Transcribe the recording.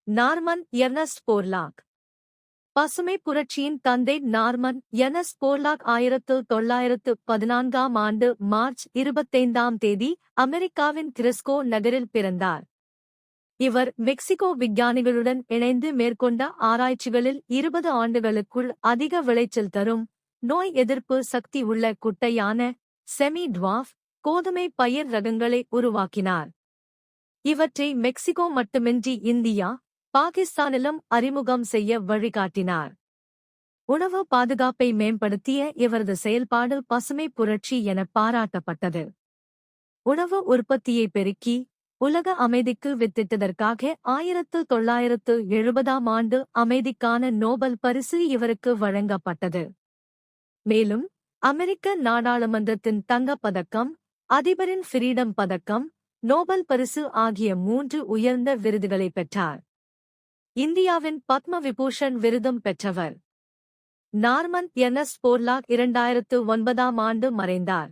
Norman Ernst Borlaug. பசுமை புரட்சியின் தந்தை நார்மன் எர்னஸ்ட் போர்லாக் 1914ஆம் ஆண்டு மார்ச் 25ஆம் தேதி அமெரிக்காவின் கிறிஸ்கோ நகரில் பிறந்தார். இவர் மெக்சிகோ விஞ்ஞானிகளுடன் இணைந்து மேற்கொண்ட ஆராய்ச்சிகளில் 20 ஆண்டுகளுக்குள் அதிக விளைச்சல் தரும், நோய் எதிர்ப்பு சக்தி உள்ள குட்டையான செமி டுவார்ஃப் கோதுமை பயிர் ரகங்களை உருவாக்கினார். இவற்றை மெக்சிகோ மட்டுமின்றி இந்தியா, பாகிஸ்தானிலும் அறிமுகம் செய்ய வழிகாட்டினார். உணவு பாதுகாப்பை மேம்படுத்திய இவரது செயல்பாடு பசுமை புரட்சி என பாராட்டப்பட்டது. உணவு உற்பத்தியை பெருக்கி உலக அமைதிக்கு வித்திட்டதற்காக 1970ஆம் ஆண்டு அமைதிக்கான நோபல் பரிசு இவருக்கு வழங்கப்பட்டது. மேலும் அமெரிக்க நாடாளுமன்றத்தின் தங்கப் பதக்கம், அதிபரின் ஃப்ரீடம் பதக்கம், நோபல் பரிசு ஆகிய 3 உயர்ந்த விருதுகளை பெற்றார். இந்தியாவின் பத்ம விபூஷன் விருதும் பெற்றவர். நார்மன் எர்னஸ்ட் போர்லாக் 2009ஆம் ஆண்டு மறைந்தார்.